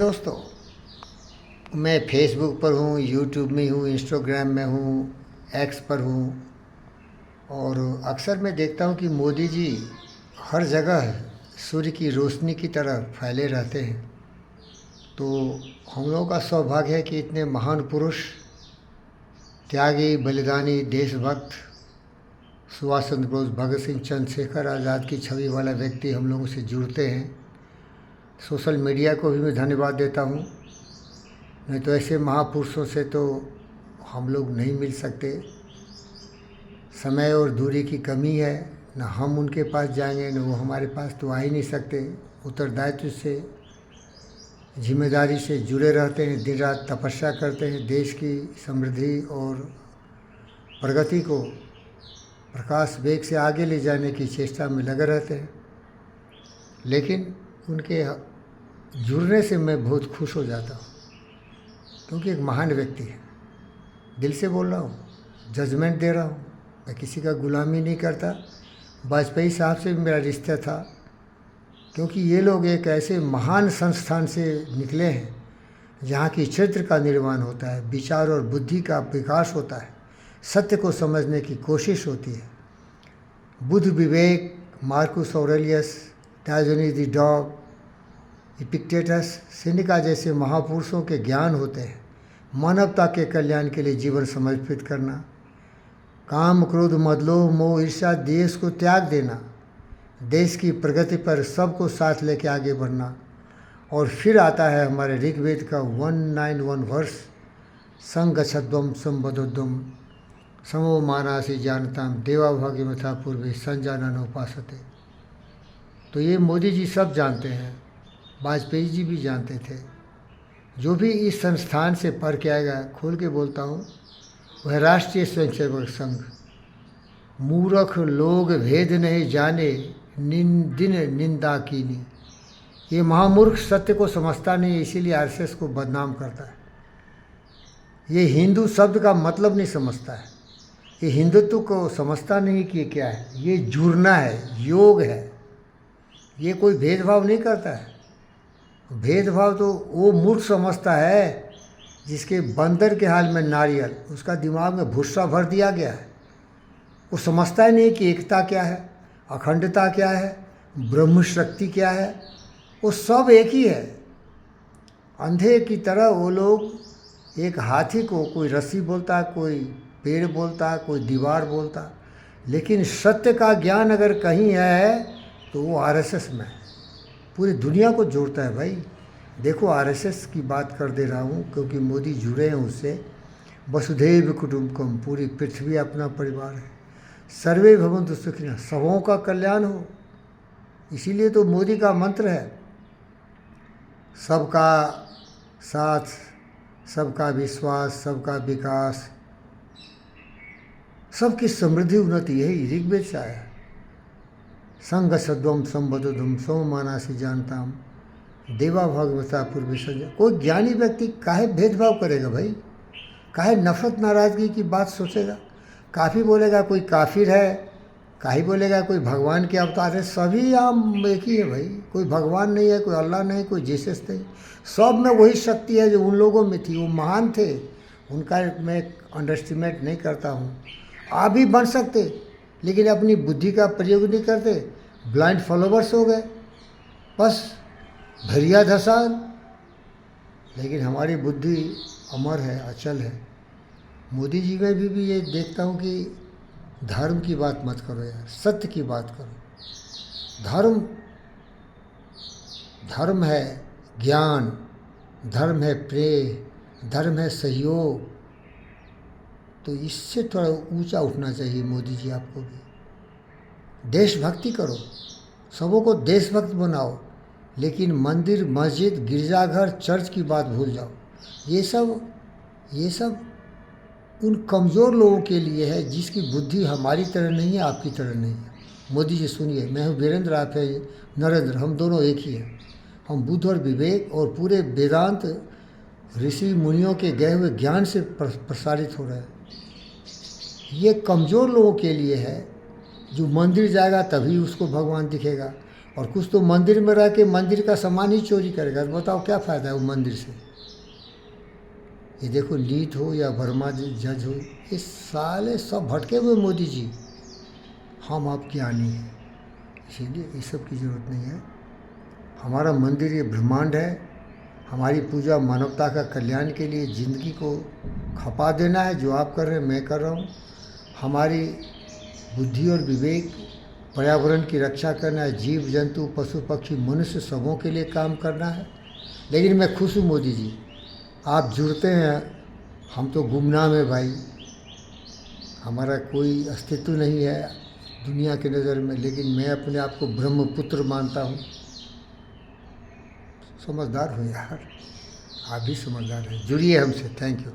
दोस्तों, मैं फेसबुक पर हूँ, यूट्यूब में हूँ, इंस्टाग्राम में हूँ, एक्स पर हूँ। और अक्सर मैं देखता हूँ कि मोदी जी हर जगह सूर्य की रोशनी की तरह फैले रहते हैं। तो हम लोगों का सौभाग्य है कि इतने महान पुरुष, त्यागी, बलिदानी, देशभक्त सुभाष चंद्र बोस, भगत सिंह, चंद्रशेखर आज़ाद की छवि वाला व्यक्ति हम लोगों से जुड़ते हैं। सोशल मीडिया को भी मैं धन्यवाद देता हूँ, नहीं तो ऐसे महापुरुषों से तो हम लोग नहीं मिल सकते। समय और दूरी की कमी है, न हम उनके पास जाएंगे न वो हमारे पास, तो आ ही नहीं सकते। उत्तरदायित्व से, जिम्मेदारी से जुड़े रहते हैं, दिन रात तपस्या करते हैं, देश की समृद्धि और प्रगति को प्रकाश वेग से आगे ले जाने की चेष्टा में लगे रहते हैं। लेकिन उनके जुड़ने से मैं बहुत खुश हो जाता हूँ, क्योंकि एक महान व्यक्ति है। दिल से बोल रहा हूँ, जजमेंट दे रहा हूँ, मैं किसी का गुलामी नहीं करता। वाजपेयी साहब से भी मेरा रिश्ता था, क्योंकि ये लोग एक ऐसे महान संस्थान से निकले हैं जहाँ की चरित्र का निर्माण होता है, विचार और बुद्धि का विकास होता है, सत्य को समझने की कोशिश होती है। Buddha, Vivek, Marcus Aurelius, Diogenes the dog, Epictetus, Seneca जैसे महापुरुषों के ज्ञान होते हैं। मानवता के कल्याण के लिए जीवन समर्पित करना, काम, क्रोध, मदलोह, मोह, ईर्ष्या, देश को त्याग देना, देश की प्रगति पर सबको साथ लेके आगे बढ़ना। और फिर आता है हमारे ऋग्वेद का 191 वर्ष, संगच्छध्वम संबद्धोद्वम समो मानासि जानताम देवा भाग्यमथा पूर्वे संजानन उपासते। तो ये मोदी जी सब जानते हैं, वाजपेयी जी भी जानते थे। जो भी इस संस्थान से पढ़ के आएगा, खोल के बोलता हूँ, वह राष्ट्रीय स्वयंसेवक संघ। मूर्ख लोग भेद नहीं जाने, दिन निंदा कीनी। ये महामूर्ख सत्य को समझता नहीं, इसीलिए आरएसएस को बदनाम करता है। ये हिंदू शब्द का मतलब नहीं समझता है, ये हिंदुत्व को समझता नहीं कि ये क्या है। ये जुड़ना है, योग है, ये कोई भेदभाव नहीं करता है। भेदभाव तो वो मूर्ख समझता है जिसके बंदर के हाल में नारियल, उसका दिमाग में भूसा भर दिया गया है। वो समझता ही नहीं कि एकता क्या है, अखंडता क्या है, ब्रह्म शक्ति क्या है। वो सब एक ही है। अंधे की तरह वो लोग एक हाथी को कोई रस्सी बोलता है, कोई पेड़ बोलता है, कोई दीवार बोलता है। लेकिन सत्य का ज्ञान अगर कहीं है तो वो आरएसएस में है। पूरी दुनिया को जोड़ता है भाई। देखो, आरएसएस की बात कर दे रहा हूँ क्योंकि मोदी जुड़े हैं उससे। वसुधैव कुटुंबकम, पूरी पृथ्वी अपना परिवार है। सर्वे भवन्तु सुखिनः, सबों का कल्याण हो। इसीलिए तो मोदी का मंत्र है, सबका साथ, सबका विश्वास, सबका विकास, सबकी समृद्धि, उन्नति। यही ऋग्वेद से आया है। संगच्छध्वम संबद्धोद्वम समो मानासि जानताम देवा भागवता पूर्वे संजय। कोई ज्ञानी व्यक्ति काहे भेदभाव करेगा भाई, काहे नफरत नाराज़गी की बात सोचेगा। काफ़ी बोलेगा कोई काफिर है, काहे बोलेगा कोई भगवान के अवतार है। सभी आम एक ही है भाई। कोई भगवान नहीं है, कोई अल्लाह नहीं, कोई जीसस नहीं। सब में वही शक्ति है जो उन लोगों में थी। वो महान थे, उनका मैं अंडरस्टिमेट नहीं करता हूँ। आप भी बन सकते, लेकिन अपनी बुद्धि का प्रयोग नहीं करते, ब्लाइंड फॉलोवर्स हो गए, बस धैर्य धसान। लेकिन हमारी बुद्धि अमर है, अचल है। मोदी जी में भी ये देखता हूँ कि धर्म की बात मत करो यार, सत्य की बात करो। धर्म है ज्ञान, धर्म है प्रेम, धर्म है सहयोग। तो इससे थोड़ा ऊंचा उठना चाहिए मोदी जी आपको भी। देशभक्ति करो, सबों को देशभक्त बनाओ, लेकिन मंदिर, मस्जिद, गिरजाघर, चर्च की बात भूल जाओ। ये सब उन कमज़ोर लोगों के लिए है जिसकी बुद्धि हमारी तरह नहीं है, आपकी तरह नहीं है। मोदी जी सुनिए, मैं हूँ वीरेंद्र, आप है नरेंद्र, हम दोनों एक ही हैं। हम बुद्ध और विवेक और पूरे वेदांत ऋषि मुनियों के गए हुए ज्ञान से प्रसारित हो रहे हैं। ये कमज़ोर लोगों के लिए है, जो मंदिर जाएगा तभी उसको भगवान दिखेगा, और कुछ तो मंदिर में रह के मंदिर का सामान ही चोरी करेगा। तो बताओ क्या फ़ायदा है वो मंदिर से। ये देखो नीट हो या वर्मा जज हो, ये साले सब भटके हुए मोदी जी। हम आप ज्ञानी हैं, इसीलिए ये सब की ज़रूरत नहीं है। हमारा मंदिर ये ब्रह्मांड है, हमारी पूजा मानवता का कल्याण के लिए ज़िंदगी को खपा देना है। जो आप कर रहे हैं मैं कर रहा हूँ। हमारी बुद्धि और विवेक पर्यावरण की रक्षा करना है, जीव जंतु पशु पक्षी मनुष्य सबों के लिए काम करना है। लेकिन मैं खुश हूँ मोदी जी, आप जुड़ते हैं, हम तो गुमनाम है भाई, हमारा कोई अस्तित्व नहीं है दुनिया की नज़र में। लेकिन मैं अपने आप को ब्रह्मपुत्र मानता हूँ। समझदार हो यार, आप भी समझदार हैं, जुड़िए हमसे। Thank you.